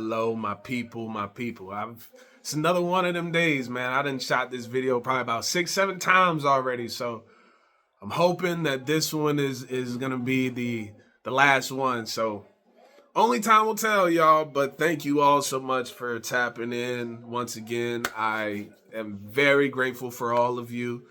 Hello, my people, my people. It's another one of them days, man. I done shot this video probably about 6, 7 times already. So I'm hoping that this one is gonna be the last one. So only time will tell, y'all. But thank you all so much for tapping in once again. I am very grateful for all of you.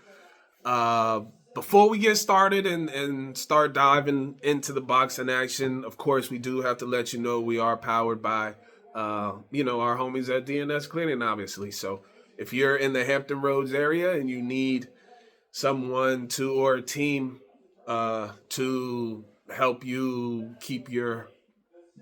Uh, Before we get started and start diving into the boxing action, of course, we do have to let you know we are powered by, our homies at DNS Cleaning, obviously. So if you're in the Hampton Roads area and you need someone to or a team to help you keep your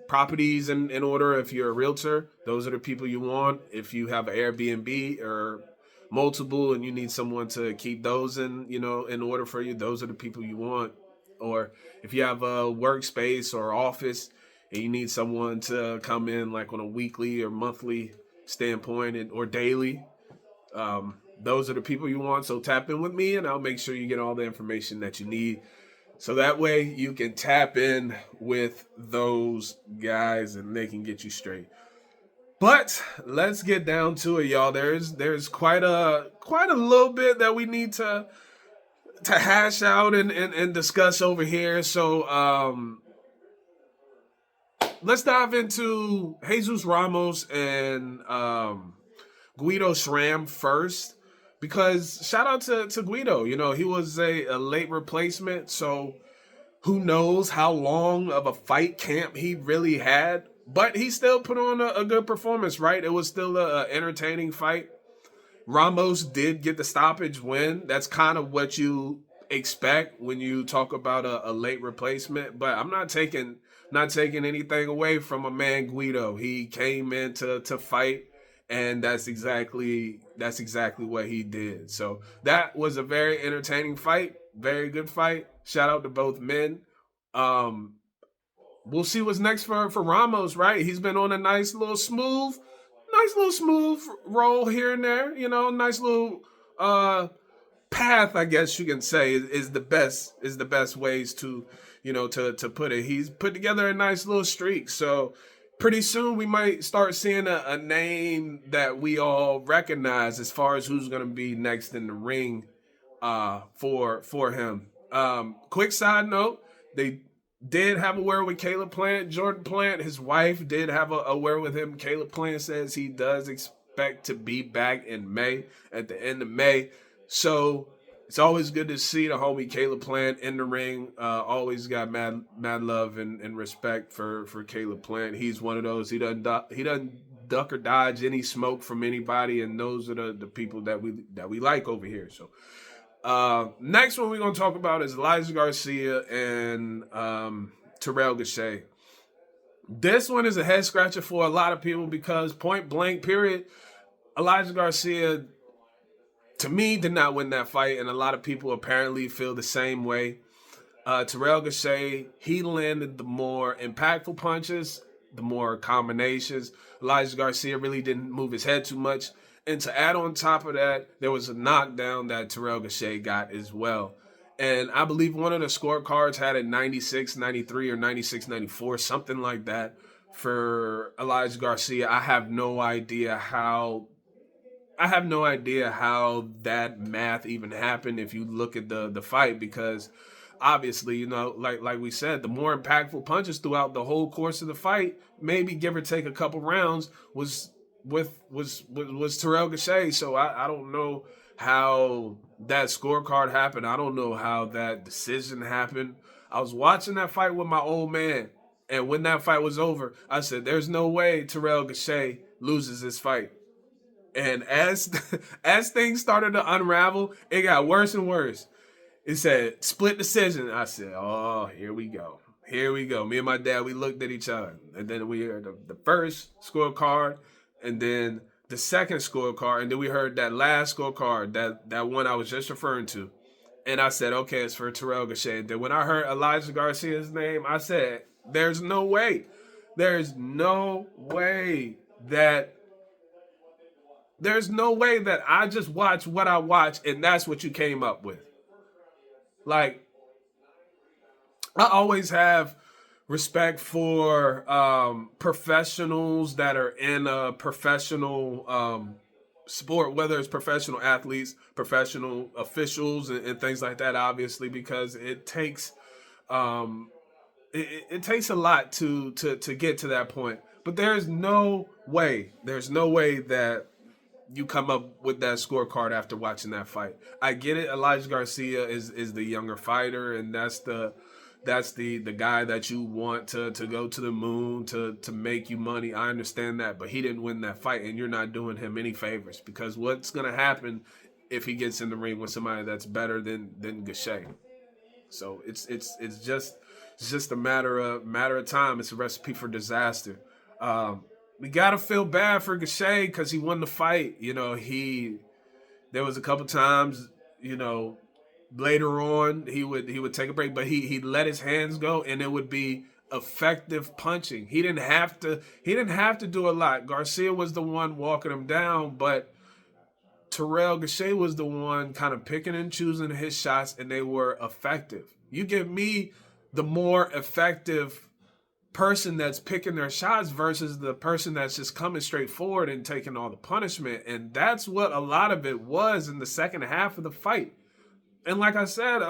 properties in order, if you're a realtor, those are the people you want. If you have an Airbnb or multiple and you need someone to keep those in order for you, those are the people you want. Or if you have a workspace or office and you need someone to come in like on a weekly or monthly standpoint or daily, those are the people you want. So tap in with me and I'll make sure you get all the information that you need. So that way you can tap in with those guys and they can get you straight. But let's get down to it, y'all. There's quite a little bit that we need to hash out and discuss over here. So let's dive into Jesus Ramos and Guido Schramm first. Because shout out to Guido. He was a late replacement, so who knows how long of a fight camp he really had. But he still put on a good performance, right? It was still an entertaining fight. Ramos did get the stoppage win. That's kind of what you expect when you talk about a late replacement. But I'm not taking anything away from a man Guido. He came in to fight, and that's exactly what he did. So that was a very entertaining fight, very good fight. Shout out to both men. We'll see what's next for Ramos, right? He's been on a nice little smooth roll here and there. Nice little path, I guess you can say, is the best ways to to put it. He's put together a nice little streak. So pretty soon we might start seeing a name that we all recognize as far as who's going to be next in the ring for him. Quick side note, they did have a word with Caleb Plant. Jordan Plant, his wife, did have a word with him. Caleb Plant says he does expect to be back in May, at the end of May. So it's always good to see the homie Caleb Plant in the ring. Always got mad love and respect for Caleb Plant. He's one of those. He doesn't duck or dodge any smoke from anybody, and those are the people that we like over here. So next one we're gonna talk about is Elijah Garcia and Terrell Gausha. This one is a head scratcher for a lot of people because point blank period, Elijah Garcia, to me, did not win that fight, and a lot of people apparently feel the same way. Terrell Gausha, he landed the more impactful punches, the more combinations. Elijah Garcia really didn't move his head too much. And to add on top of that, there was a knockdown that Terrell Gausha got as well. And I believe one of the scorecards had a 96-93 or 96-94, something like that for Elijah Garcia. I have no idea how that math even happened if you look at the fight, because obviously, like we said, the more impactful punches throughout the whole course of the fight, maybe give or take a couple rounds, was Terrell Gausha. So I don't know how that scorecard happened. I don't know how that decision happened. I was watching that fight with my old man, and when that fight was over, I said, there's no way Terrell Gausha loses this fight. And as things started to unravel, it got worse and worse. It said split decision. I said, oh, here we go. Me and my dad, we looked at each other. And then we heard the first scorecard, and then the second scorecard, and then we heard that last scorecard, that one I was just referring to. And I said, okay, it's for Terrell Gausha. And then when I heard Elijah Garcia's name, I said, there's no way that I just watched what I watched and that's what you came up with. Like, I always have respect for professionals that are in a professional sport, whether it's professional athletes, professional officials, and things like that. Obviously, because um, it takes a lot to get to that point. But there's no way that you come up with that scorecard after watching that fight. I get it. Elijah Garcia is the younger fighter, and that's the guy that you want to go to the moon to make you money. I understand that, but he didn't win that fight, and you're not doing him any favors, because what's gonna happen if he gets in the ring with somebody that's better than Gachet? So it's just a matter of time. It's a recipe for disaster. Um, we gotta feel bad for Gachet because he won the fight. There was a couple times, you know, later on he would take a break, but he let his hands go, and it would be effective punching. He didn't have to do a lot. Garcia was the one walking him down, but Terrell Gachet was the one kind of picking and choosing his shots, and they were effective. You give me the more effective person that's picking their shots versus the person that's just coming straight forward and taking all the punishment. And that's what a lot of it was in the second half of the fight. And like I said,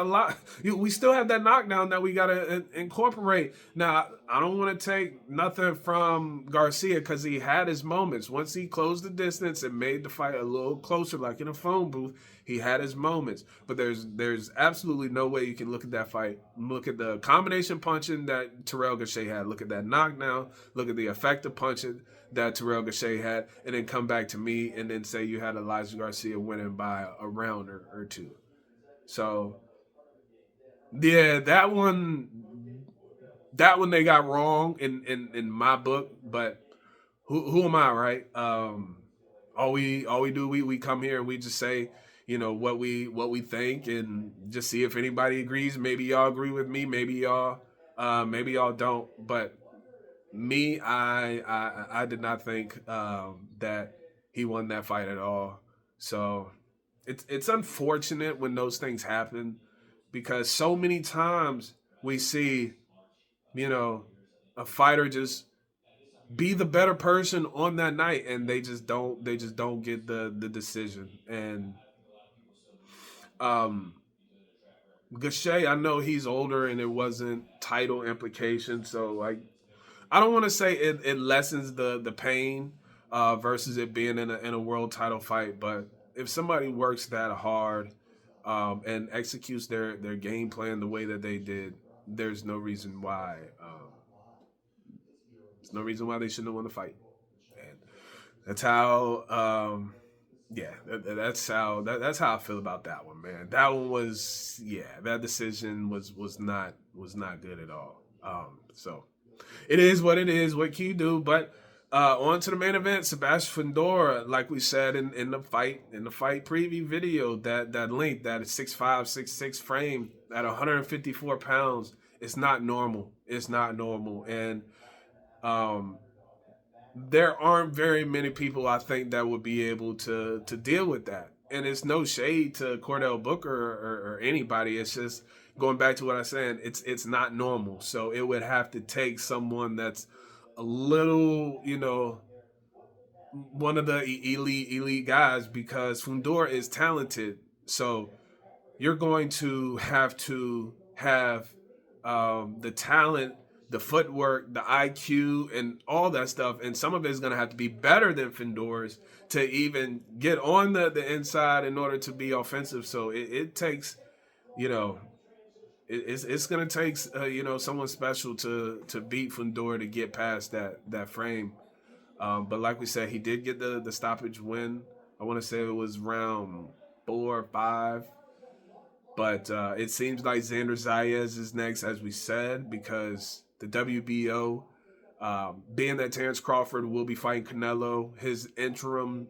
we still have that knockdown that we gotta incorporate. Now, I don't want to take nothing from Garcia because he had his moments. Once he closed the distance and made the fight a little closer, like in a phone booth, he had his moments. But there's absolutely no way you can look at that fight, look at the combination punching that Terrell Gachet had, look at that knockdown, look at the effective punching that Terrell Gachet had, and then come back to me and then say you had Elijah Garcia winning by a round or two. So yeah, that one they got wrong in my book. But who am I, right? All we do, we come here and we just say, what we think, and just see if anybody agrees. Maybe y'all agree with me, maybe y'all don't. But me, I did not think that he won that fight at all. So it's unfortunate when those things happen, because so many times we see, you know, a fighter just be the better person on that night, and they just don't get the decision. And um Gachet, I know he's older and it wasn't title implications, so like I don't want to say it lessens the pain versus it being in a world title fight. But if somebody works that hard and executes their game plan the way that they did, there's no reason why they shouldn't have won the fight. And that's how yeah, that's how I feel about that one, man. That one was, yeah, that decision was not good at all. So it is what it is. What can you do? But on to the main event. Sebastian Fundora, like we said in the fight preview video, that length, that 6'5", 6'6" frame at 154 pounds, it's not normal. It's not normal. And um, there aren't very many people, I think, that would be able to deal with that. And it's no shade to Chordale Booker or anybody. It's just going back to what I was saying. It's not normal. So it would have to take someone that's a little, one of the elite guys, because Fundora is talented. So you're going to have the talent, the footwork, the IQ, and all that stuff. And some of it is going to have to be better than Fundora's to even get on the inside in order to be offensive. So it takes, you know, it's going to take, someone special to beat Fundora to get past that frame. But like we said, he did get the stoppage win. I want to say it was round 4 or 5. But it seems like Xander Zayas is next, as we said, because the WBO, being that Terrence Crawford will be fighting Canelo, his interim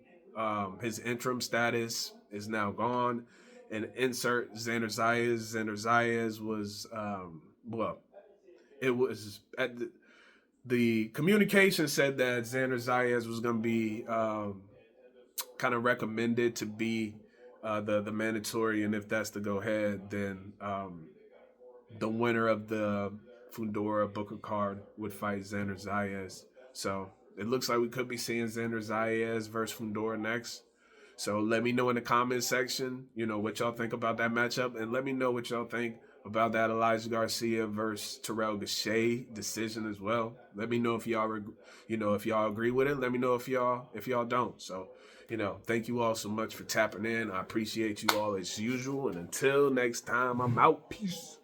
status is now gone, and insert Xander Zayas. Xander Zayas was it was at the communication said that Xander Zayas was going to be kind of recommended to be the mandatory, and if that's the go ahead, then the winner of the Fundora Booker card would fight Xander Zayas. So it looks like we could be seeing Xander Zayas versus Fundora next. So let me know in the comment section, what y'all think about that matchup, and let me know what y'all think about that Elijah Garcia versus Terrell Gausha decision as well. Let me know if y'all, if y'all agree with it. Let me know if y'all don't. So, thank you all so much for tapping in. I appreciate you all as usual, and until next time, I'm out. Peace.